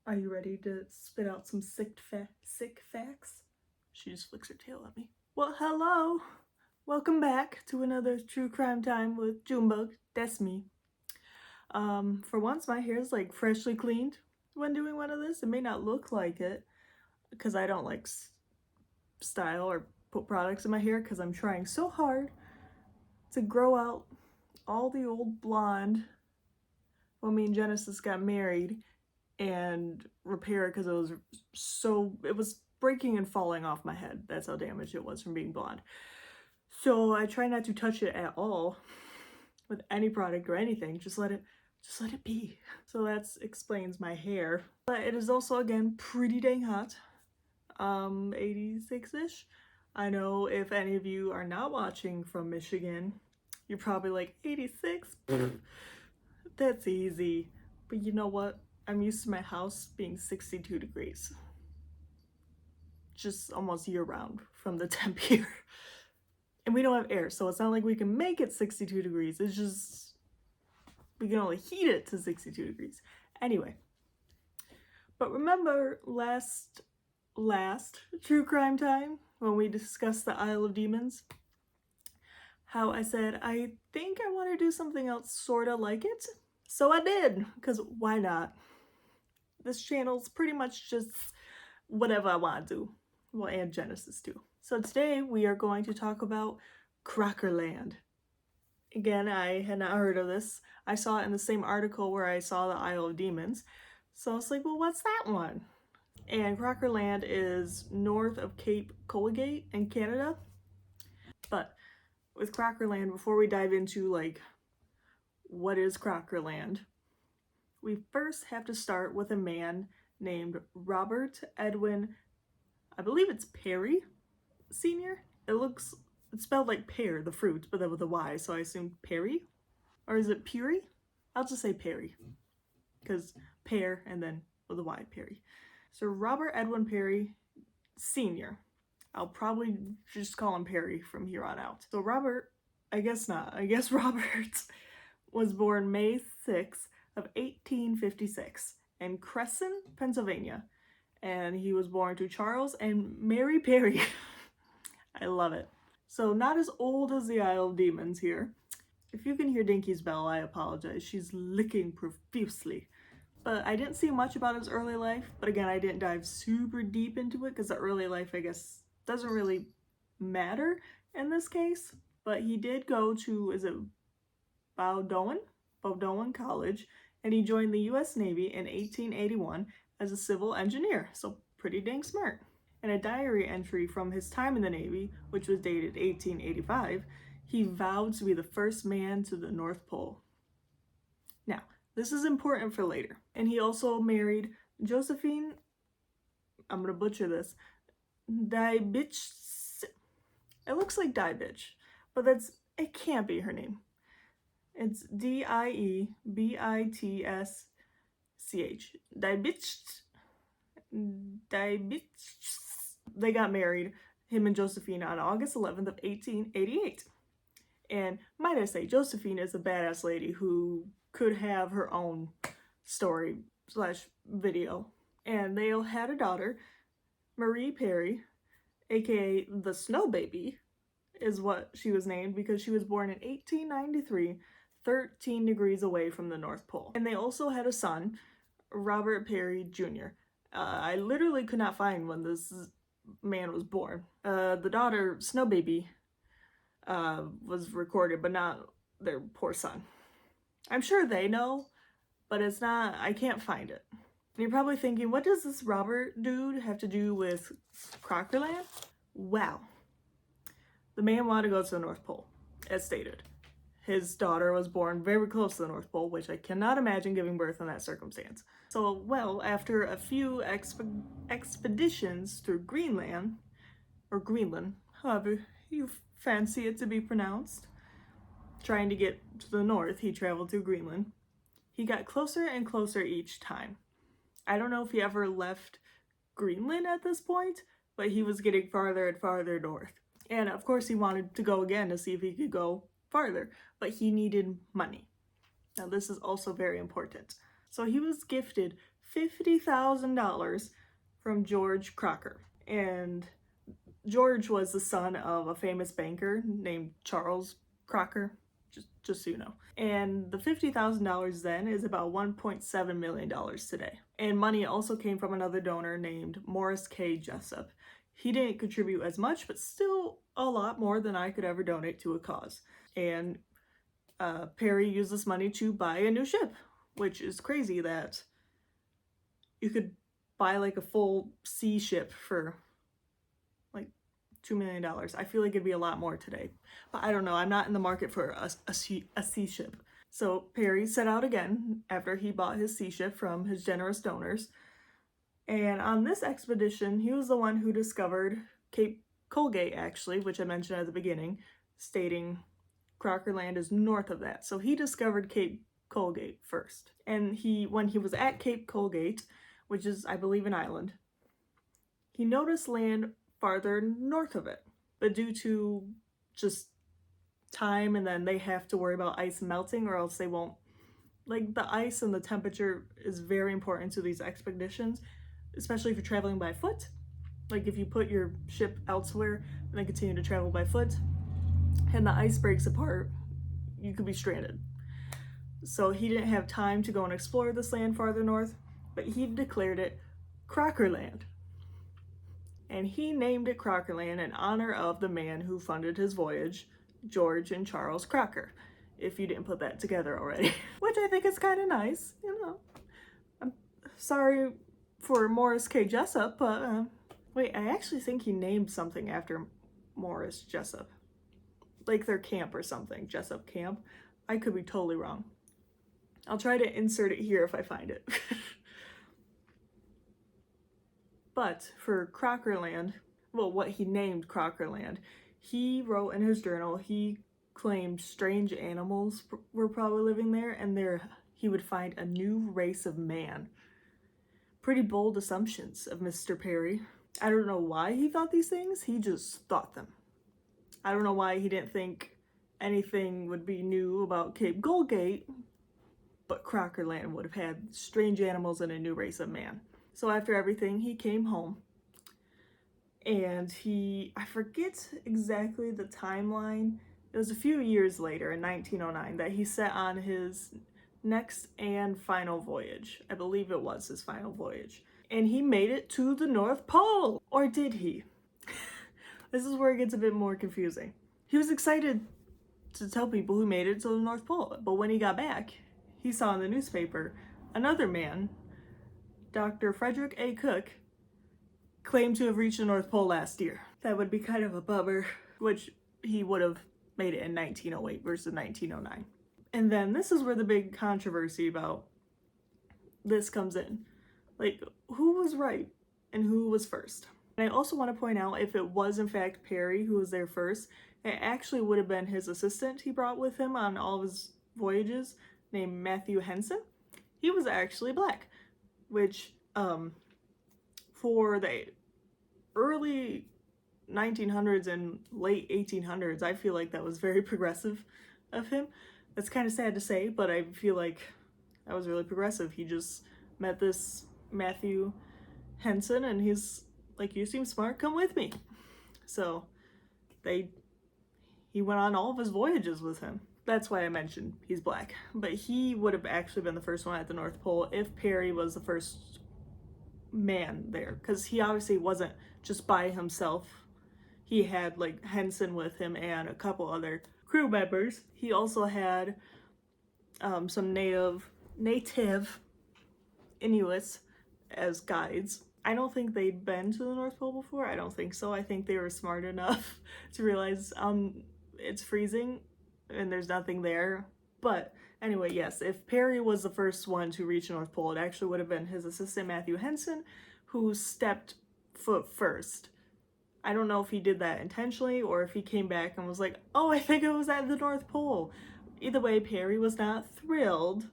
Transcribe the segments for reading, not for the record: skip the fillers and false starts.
Are you ready to spit out some sick facts? She just flicks her tail at me. Well, hello! Welcome back to another true crime time with Junebug. That's me. For once, my hair is like freshly cleaned when doing one of this. It may not look like it because I don't like style or put products in my hair because I'm trying so hard to grow out all the old blonde when me and Genesis got married and repair it because it was breaking and falling off my head. That's how damaged it was from being blonde. So I try not to touch it at all with any product or anything. Just let it be. So that explains my hair. But it is also, again, pretty dang hot. 86-ish. I know if any of you are not watching from Michigan, you're probably like, 86? That's easy. But you know what? I'm used to my house being 62 degrees. Just almost year round from the temp here. And we don't have air, so it's not like we can make it 62 degrees. It's just, we can only heat it to 62 degrees. Anyway. But remember last true crime time when we discussed the Isle of Demons? How I said, I think I want to do something else sort of like it. So I did, because why not? This channel's pretty much just whatever I want to do. Well, and Genesis too. So today we are going to talk about Crockerland. Again, I had not heard of this. I saw it in the same article where I saw the Isle of Demons. So I was like, well, what's that one? And Crockerland is north of Cape Colgate in Canada. But with Crockerland, before we dive into like, what is Crockerland? We first have to start with a man named Robert Edwin, I believe it's Perry Sr. It's spelled like pear, the fruit, but then with a Y, so I assume Perry? Or is it Peary? I'll just say Perry, because pear and then with a Y, Perry. So Robert Edwin Perry Sr. I'll probably just call him Perry from here on out. So Robert, I guess not. I guess Robert was born May 6th of 1856 in Crescent, Pennsylvania. And he was born to Charles and Mary Perry. I love it. So not as old as the Isle of Demons here. If you can hear Dinky's bell, I apologize. She's licking profusely. But I didn't see much about his early life. But again, I didn't dive super deep into it because the early life, I guess, doesn't really matter in this case. But he did go to, is it Bowdoin College, and he joined the U.S. Navy in 1881 as a civil engineer, so pretty dang smart. In a diary entry from his time in the Navy, which was dated 1885, he vowed to be the first man to the North Pole. Now, this is important for later. And he also married Josephine, I'm gonna butcher this, Diebitsch. It looks like Diebitsch, but it can't be her name. It's Diebitsch. Diebitsch. They got married, him and Josephine, on August 11th of 1888. And might I say, Josephine is a badass lady who could have her own story / video. And they had a daughter, Marie Perry, aka the Snow Baby, is what she was named because she was born in 1893, 13 degrees away from the North Pole. And they also had a son, Robert Perry Jr. I literally could not find when this man was born. The daughter, Snow Baby, was recorded, but not their poor son. I'm sure they know, but it's not, I can't find it. And you're probably thinking, what does this Robert dude have to do with Crockerland? Well, the man wanted to go to the North Pole, as stated. His daughter was born very close to the North Pole, which I cannot imagine giving birth in that circumstance. So, well, after a few expeditions through Greenland, or Greenland, however you fancy it to be pronounced, trying to get to the north, he traveled through Greenland. He got closer and closer each time. I don't know if he ever left Greenland at this point, but he was getting farther and farther north. And of course he wanted to go again to see if he could go farther, but he needed money. Now this is also very important. So he was gifted $50,000 from George Crocker. And George was the son of a famous banker named Charles Crocker, just so you know. And the $50,000 then is about $1.7 million today. And money also came from another donor named Morris K. Jessup. He didn't contribute as much, but still a lot more than I could ever donate to a cause. And Perry used this money to buy a new ship, which is crazy that you could buy like a full sea ship for like $2 million. I feel like it'd be a lot more today, but I don't know. I'm not in the market for a sea ship. So Perry set out again after he bought his sea ship from his generous donors. And on this expedition, he was the one who discovered Cape Colgate, actually, which I mentioned at the beginning, stating Crockerland is north of that. So he discovered Cape Colgate first. And when he was at Cape Colgate, which is, I believe, an island, he noticed land farther north of it. But due to just time, and then they have to worry about ice melting or else they won't. Like, the ice and the temperature is very important to these expeditions, especially if you're traveling by foot. Like, if you put your ship elsewhere and then continue to travel by foot, and the ice breaks apart, you could be stranded. So he didn't have time to go and explore this land farther north, but he declared it Crockerland. And he named it Crockerland in honor of the man who funded his voyage, George and Charles Crocker, if you didn't put that together already. Which I think is kind of nice, you know. I'm sorry for Morris K. Jessup, but wait, I actually think he named something after Morris Jessup. Like their camp or something, Jessup Camp. I could be totally wrong. I'll try to insert it here if I find it. But for Crockerland, well, what he named Crockerland, he wrote in his journal, he claimed strange animals were probably living there, and he would find a new race of man. Pretty bold assumptions of Mr. Perry. I don't know why he thought these things, he just thought them. I don't know why he didn't think anything would be new about Cape Colgate, but Crockerland would have had strange animals and a new race of man. So after everything, he came home, and I forget exactly the timeline. It was a few years later, in 1909, that he set on his next and final voyage. I believe it was his final voyage. And he made it to the North Pole! Or did he? This is where it gets a bit more confusing. He was excited to tell people who made it to the North Pole, but when he got back, he saw in the newspaper another man, Dr. Frederick A. Cook, claimed to have reached the North Pole last year. That would be kind of a bummer, which he would have made it in 1908 versus 1909. And then this is where the big controversy about this comes in. Like, who was right and who was first? And I also want to point out, if it was in fact Perry who was there first, it actually would have been his assistant he brought with him on all of his voyages, named Matthew Henson. He was actually black, which for the early 1900s and late 1800s, I feel like that was very progressive of him. That's kind of sad to say, but I feel like that was really progressive. He just met this Matthew Henson, and he's like, you seem smart, come with me. So he went on all of his voyages with him. That's why I mentioned he's black. But he would have actually been the first one at the North Pole if Perry was the first man there, because he obviously wasn't just by himself. He had like Henson with him and a couple other crew members. He also had some native Inuits as guides. I don't think they'd been to the North Pole before. I don't think so. I think they were smart enough to realize it's freezing and there's nothing there. But anyway, yes, if Perry was the first one to reach the North Pole, it actually would have been his assistant Matthew Henson who stepped foot first. I don't know if he did that intentionally or if he came back and was like, oh, I think it was at the North Pole. Either way, Perry was not thrilled,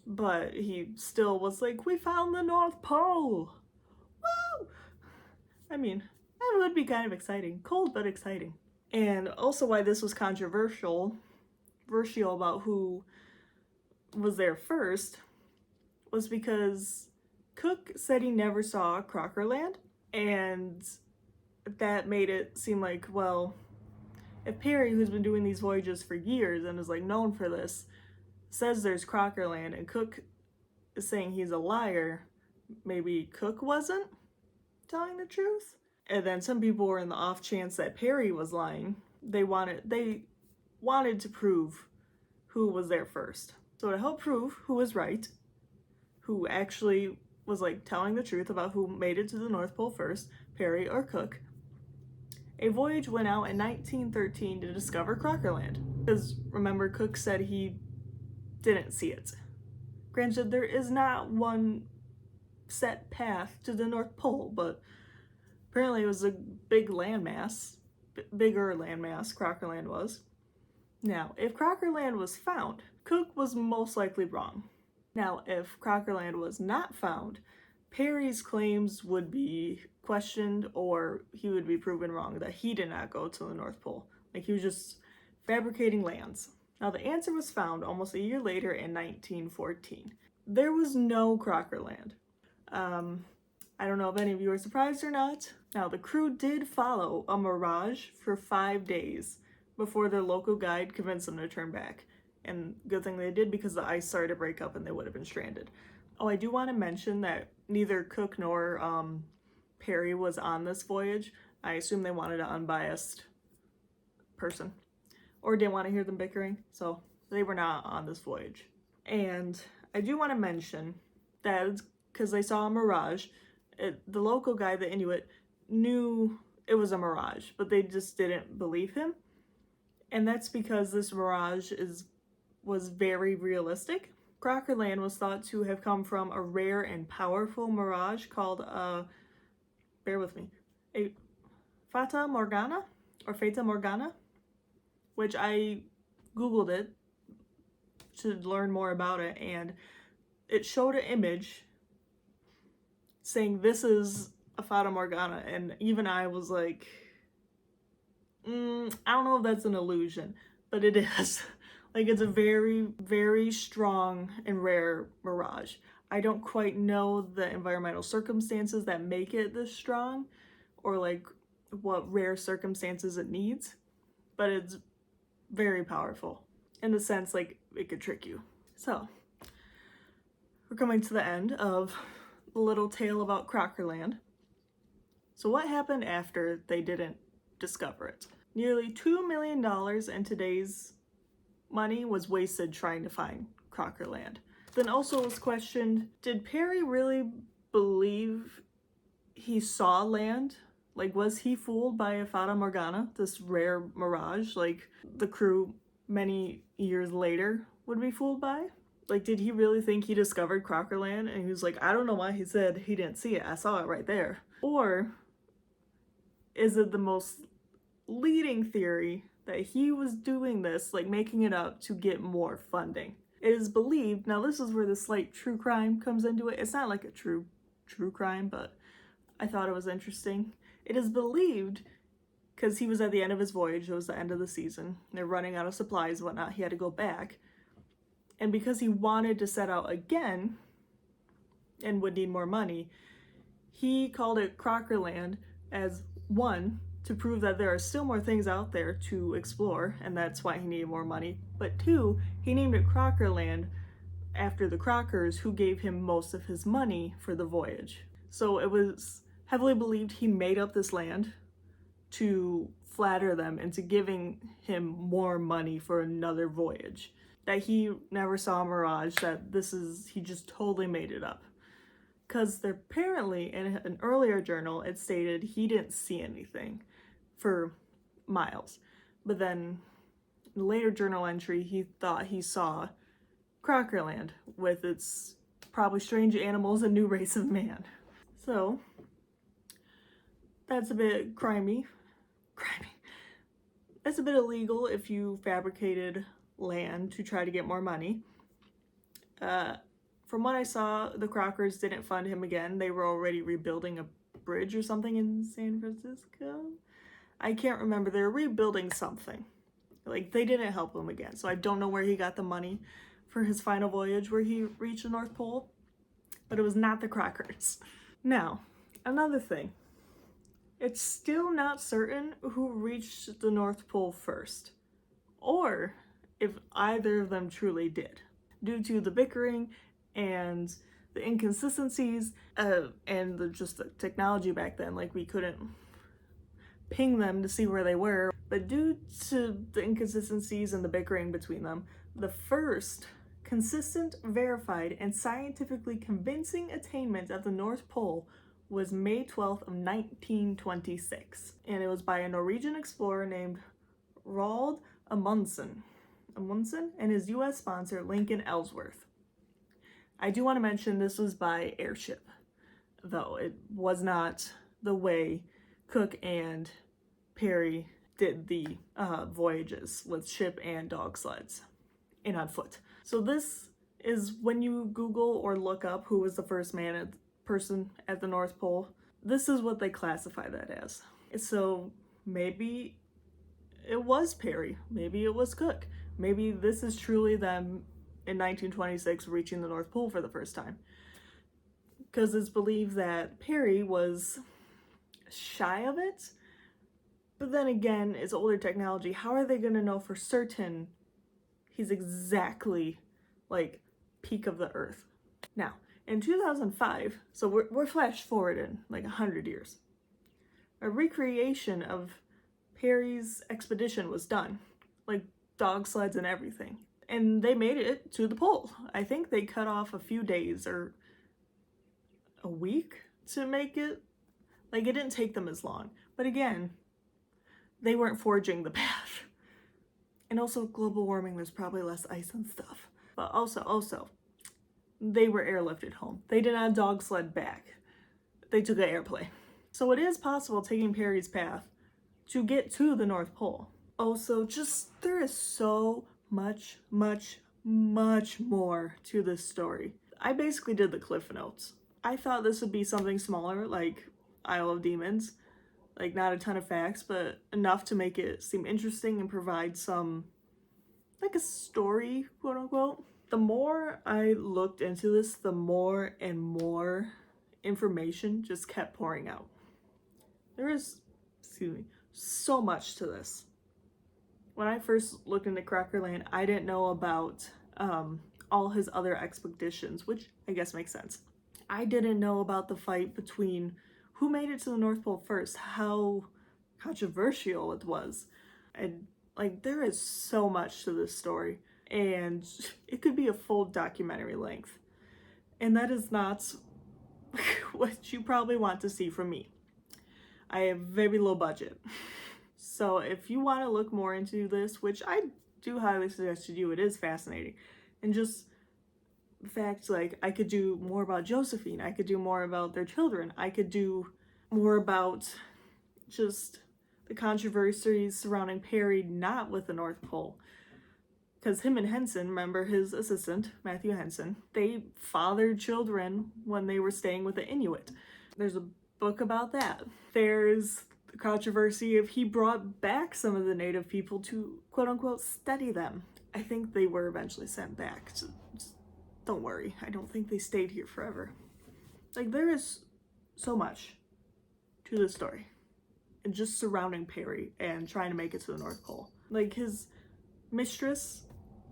but he still was like, we found the North Pole. Woo! I mean, that would be kind of exciting. Cold, but exciting. And also why this was controversial about who was there first was because Cook said he never saw Crockerland, and that made it seem like, well, if Perry, who's been doing these voyages for years and is like known for this, says there's Crockerland and Cook is saying he's a liar, maybe Cook wasn't telling the truth? And then some people were in the off chance that Perry was lying. They wanted to prove who was there first. So to help prove who was right, who actually was like telling the truth about who made it to the North Pole first, Perry or Cook, a voyage went out in 1913 to discover Crockerland. Because remember, Cook said he didn't see it. Granted, there is not one set path to the North Pole, but apparently it was a big landmass, bigger landmass, Crockerland was. Now, if Crockerland was found, Cook was most likely wrong. Now, if Crockerland was not found, Perry's claims would be questioned, or he would be proven wrong that he did not go to the North Pole. Like, he was just fabricating lands. Now, the answer was found almost a year later in 1914. There was no Crockerland. I don't know if any of you are surprised or not. Now, the crew did follow a mirage for 5 days before their local guide convinced them to turn back. And good thing they did, because the ice started to break up and they would have been stranded. Oh, I do want to mention that neither Cook nor Perry was on this voyage. I assume they wanted an unbiased person, or didn't want to hear them bickering, so they were not on this voyage. And I do want to mention that because they saw a mirage, the local guy, the Inuit, knew it was a mirage, but they just didn't believe him. And that's because this mirage was very realistic. Crockerland was thought to have come from a rare and powerful mirage called, bear with me, a Fata Morgana, or Fata Morgana, which I Googled it to learn more about it, and it showed an image saying this is a Fata Morgana, and even I was like, I don't know if that's an illusion, but it is. Like, it's a very, very strong and rare mirage. I don't quite know the environmental circumstances that make it this strong, or like what rare circumstances it needs, but it's very powerful in the sense like it could trick you. So we're coming to the end of the little tale about Crockerland. So what happened after they didn't discover it? Nearly $2 million in today's money was wasted trying to find Crockerland. Then also was questioned, did Perry really believe he saw land? Like, was he fooled by a Fata Morgana, this rare mirage, like the crew many years later would be fooled by? Like, did he really think he discovered Crockerland? And he was like, I don't know why he said he didn't see it. I saw it right there. Or is it the most leading theory that he was doing this, like making it up to get more funding? It is believed, now this is where the slight true crime comes into it. It's not like a true crime, but I thought it was interesting. It is believed, because he was at the end of his voyage, it was the end of the season, they're running out of supplies and whatnot, he had to go back. And because he wanted to set out again and would need more money, he called it Crockerland as, one, to prove that there are still more things out there to explore, and that's why he needed more money. But two, he named it Crockerland after the Crockers, who gave him most of his money for the voyage. So it was heavily believed he made up this land to flatter them into giving him more money for another voyage. That he never saw a mirage, that he just totally made it up. Because apparently in an earlier journal it stated he didn't see anything for miles. But then in a later journal entry he thought he saw Crockerland with its probably strange animals and new race of man. So that's a bit crimey. That's a bit illegal if you fabricated land to try to get more money. From what I saw, the Crockers didn't fund him again. They were already rebuilding a bridge or something in San Francisco. I can't remember. They were rebuilding something. Like, they didn't help him again. So I don't know where he got the money for his final voyage where he reached the North Pole. but it was not the Crockers. Now, another thing. It's still not certain who reached the North Pole first, or if either of them truly did, due to the bickering and the inconsistencies and just the technology back then. Like, we couldn't ping them to see where they were, but due to the inconsistencies and the bickering between them, the first consistent, verified, and scientifically convincing attainment of the North Pole was May 12th of 1926, and it was by a Norwegian explorer named Roald Amundsen and his US sponsor Lincoln Ellsworth. I do want to mention this was by airship, though it was not the way Cook and Parry did the voyages with ship and dog sleds and on foot. So this is when you Google or look up who was the first person at the North Pole, this is what they classify that as. So maybe it was Parry, maybe it was Cook, maybe this is truly them in 1926 reaching the North Pole for the first time. Because it's believed that Parry was shy of it, but then again, it's older technology. How are they going to know for certain he's exactly like peak of the Earth? Now, in 2005, so we're flash forwarded like 100 years, a recreation of Parry's expedition was done, like dog sleds and everything. And they made it to the pole. I think they cut off a few days or a week to make it. Like, it didn't take them as long. But again, they weren't forging the path. And also, global warming, there's probably less ice and stuff. But also, they were airlifted home. They did not dog sled back. They took an airplane. So it is possible taking Parry's path to get to the North Pole. Also, there is so much more to this story. I basically did the Cliff Notes. I thought this would be something smaller, like Isle of Demons. Like, not a ton of facts, but enough to make it seem interesting and provide some, like, a story, quote unquote. The more I looked into this, the more and more information just kept pouring out. There is, so much to this. When I first looked into Crockerland, I didn't know about all his other expeditions, which I guess makes sense. I didn't know about the fight between who made it to the North Pole first, how controversial it was. And like, there is so much to this story, and it could be a full documentary length. And that is not what you probably want to see from me. I have very low budget. So if you want to look more into this, which I do highly suggest you do, it is fascinating. And just the fact, like, I could do more about Josephine, I could do more about their children, I could do more about just the controversies surrounding Parry not with the North Pole. Because him and Henson, remember his assistant, Matthew Henson, they fathered children when they were staying with the Inuit. There's a book about that. There's the controversy of he brought back some of the native people to, quote unquote, study them. I think they were eventually sent back. So don't worry, I don't think they stayed here forever. Like, there is so much to this story. And just surrounding Parry and trying to make it to the North Pole. Like, his mistress,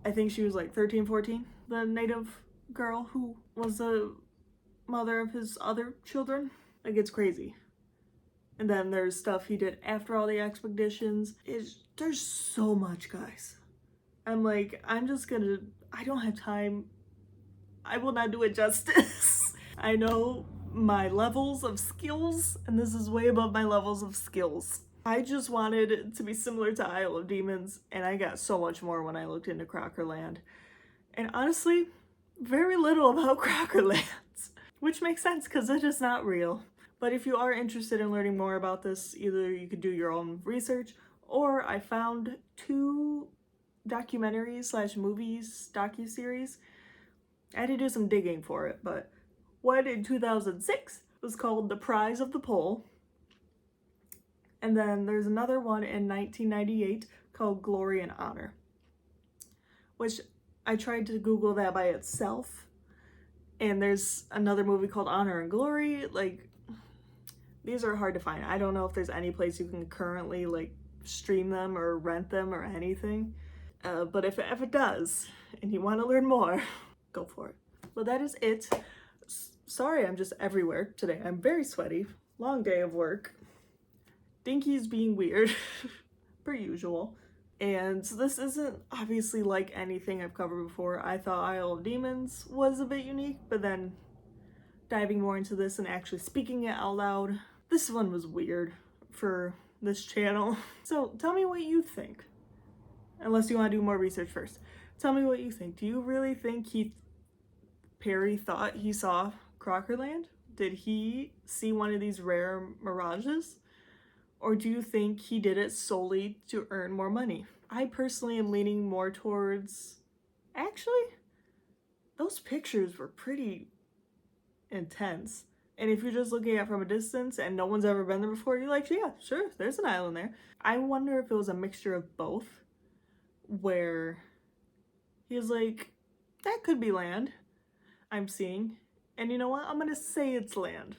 I think she was like 13, 14, the native girl who was the mother of his other children. Like, it's crazy. And then there's stuff he did after all the expeditions. There's so much, guys. I'm like, I don't have time. I will not do it justice. I know my levels of skills, and this is way above my levels of skills. I just wanted it to be similar to Isle of Demons, and I got so much more when I looked into Crockerland. And honestly, very little about Crockerland, which makes sense because it is not real. But if you are interested in learning more about this, either you could do your own research, or I found 2 documentaries / movies, docuseries. I had to do some digging for it, but one in 2006 was called The Prize of the Pole. And then there's another one in 1998 called Glory and Honor, which I tried to Google that by itself, And there's another movie called Honor and Glory. Like, these are hard to find. I don't know if there's any place you can currently like stream them or rent them or anything. But if it does, and you want to learn more, go for it. Well, that is it. Sorry, I'm just everywhere today. I'm very sweaty. Long day of work. Dinky's being weird, per usual. And this isn't obviously like anything I've covered before. I thought Isle of Demons was a bit unique, but then diving more into this and actually speaking it out loud, this one was weird for this channel. So tell me what you think. Unless you want to do more research first. Tell me what you think. Do you really think Perry thought he saw Crockerland? Did he see one of these rare mirages? Or do you think he did it solely to earn more money? I personally am leaning more towards... Actually, those pictures were pretty intense. And if you're just looking at it from a distance and no one's ever been there before, you're like, yeah, sure, there's an island there. I wonder if it was a mixture of both, where he was like, that could be land I'm seeing. And you know what? I'm gonna say it's land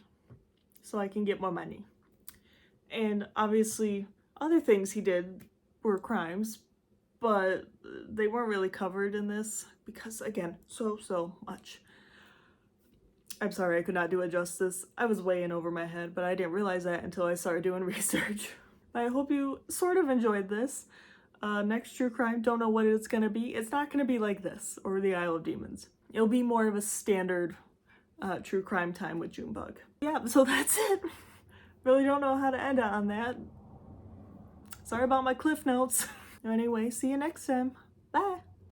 so I can get more money. And obviously, other things he did were crimes, but they weren't really covered in this because, again, so much. I'm sorry I could not do it justice. I was way in over my head, but I didn't realize that until I started doing research. I hope you sort of enjoyed this. Next true crime, don't know what it's gonna be. It's not gonna be like this or the Isle of Demons. It'll be more of a standard true crime time with Junebug. Yeah, so that's it. Really don't know how to end on that. Sorry about my cliff notes. Anyway, see you next time. Bye.